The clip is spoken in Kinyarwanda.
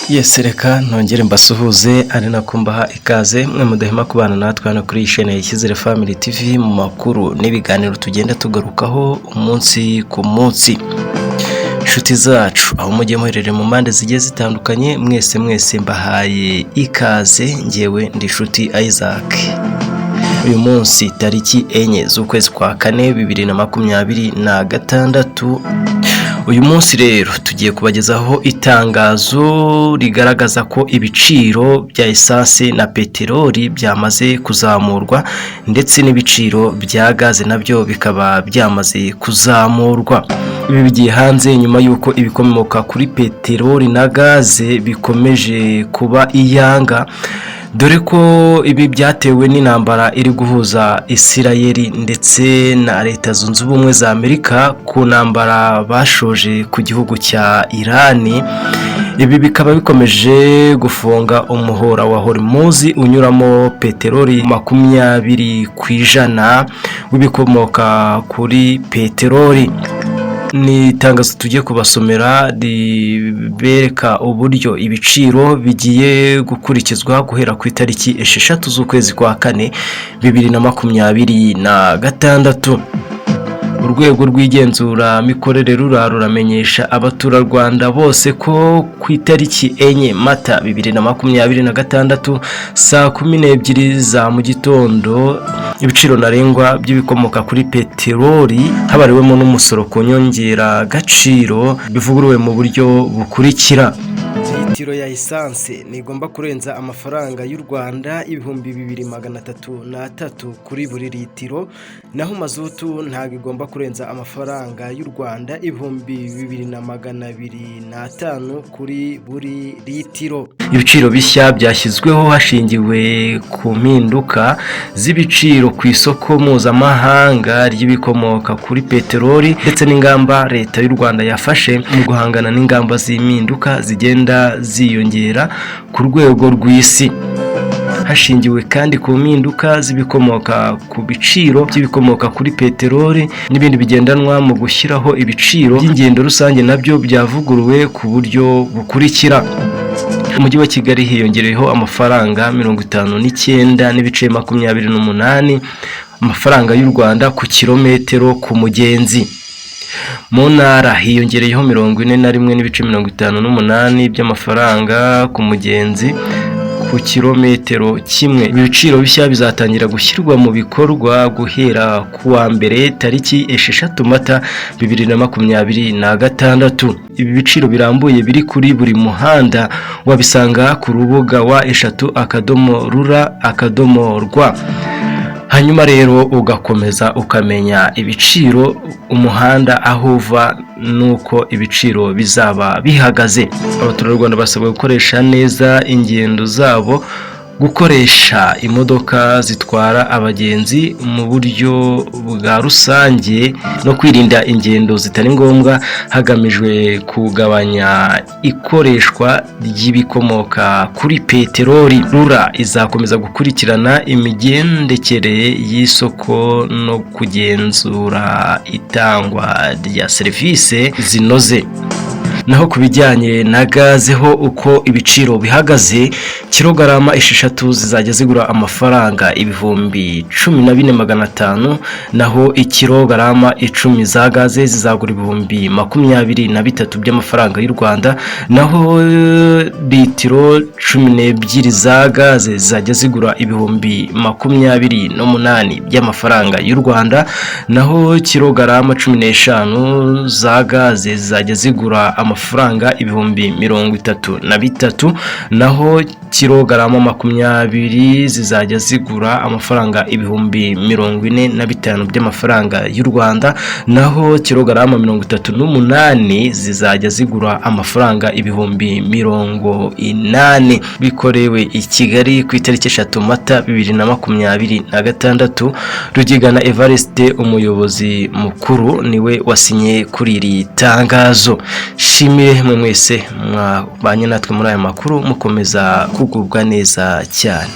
Yes, reka nongere mbasuhuze ari nako mbaha ikaze mwe mudahema kubana natwe hano kuri Ishene y'Icyizere Family TV mu makuru n'ibiganiro tugenda tugarukaho umunsi ku munsi. Inshuti zacu aho mugiye muherere mu mpande zigiye zitandukanye mwese mbahaye ikaze, ngewe ndi Nshuti Isaac. Uyu munsi tariki 4 z'ukwezi kwa 4 2026. Uyu munsi rero tugiye kubagezaho itangazo rigaragaza ko ibiciro bya essence na peteroli byamaze kuzamurwa ndetse n'ibiciro bya gaze nabyo bikaba byamaze kuzamurwa. Ibi bigiye hanze nyuma yuko ibikomoka kuri peteroli na gaze bikomeje kuba iyanga, dore ko ibi byatewe n'intambara iri guhuza Isirayeli ndetse na Leta Zunze Ubumwe za Amerika ku ntambara bashoje ku gihugu cya Irani. Ibi bikaba bikomeje gufunga umuhora wa Hormuz unyuramo peteroli 20% w'ibikomoka kuri peteroli. Ni itangazo tugiye kubasomera ribereka uburyo ibiciro bigiye gukurikizwa guhera ku itariki 6 z'ukwezi kwa 4 2026. Urwego rw'igenzura mikorere ruramenyesha abaturarwanda bose ko ku itariki 4 Mata 2026 saa 12 za mu gitondo ibiciro ntarengwa by'ibikomoka kuri peteroli habariwemo n'umusoro ku nyongera gaciro bivuguruwe mu buryo bukurikira. Litiro ya essence nigomba kurenza amafaranga y'u Rwanda 2303 kuri buri litiro, naho mazutu ntago igomba kurenza amafaranga y'u Rwanda 2205 kuri buri litiro. Ibiciro bishya byashyizweho hashingiwe ku mpinduka z'ibiciro ku isoko mpuzamahanga ry'ibikomoka kuri peteroli ndetse n'ingamba Leta y'u Rwanda yafashe mu guhangana n'ingamba z'impinduka zigenda ziyongera ku rwego rw'isi. Hashingiwe kandi ku mpinduka z'ibikomoka ku biciro by'ibikomoka kuri peteroli n'ibindi bigendanwa mu gushyiraho ibiciro by'ingendo rusange nabyo byavuguruwe ku buryo bukurikira. Umujyi wa Kigali hiyongereyeho amafaranga 59.28 amafaranga y'u Rwanda ku kilometero ku mugenzi. Mu ntara hiyongereyeho 41.58 by'amafaranga ku mugenzi ku kilometero kimwe. Ibiciro bishya bizatangira gushyirwa mu bikorwa guhera ku wa mbere tariki 6 Mata 2026. Ibi biciro birambuye biri kuri buri muhanda wabisanga ku rubuga wa eshatu.rura.rw. Hanyuma rero ugakomeza ukamenya ibiciro umuhanda aho uva nuko ibiciro bizaba bihagaze. Abaturarwanda basabwa gukoresha neza ingendo zabo, gukoresha imodoka zitwara abagenzi mu buryo bwa rusange no kwirinda ingendo zitari ngombwa hagamijwe kugabanya ikoreshwa ry'ibikomoka kuri peteroli. Rura izakomeza gukurikirana imigendekere y'isoko no kugenzura itangwa rya serivisi zinoze. Naho kubijyanye na gaze ho uko ibiciro bihagaze, kilogarama 6 zizajya zigura amafaranga 14,500, naho ikilogarama 10 za gaze zizagura 23,000 by'amafaranga y'u Rwanda, naho litiro 12 za gaze zizajya zigura 28,000 by'amafaranga y'u Rwanda, naho kilogarama 15 za gaze zizajya zigura amafaranga 33,000, naho kilogarama 20 zizajya zigura amafaranga 45,000 by'amafaranga y'u Rwanda, naho kilogarama 38 zizajya zigura amafaranga 80,000. Bikorewe i Kigali ku itariki 6 Mata 2026. Rugigana Evariste umuyobozi mukuru niwe wasinye kuri iri tangazo. Shimire mwe mwese mwabanye natwe muri aya makuru, mukomeza kugubwa neza cyane.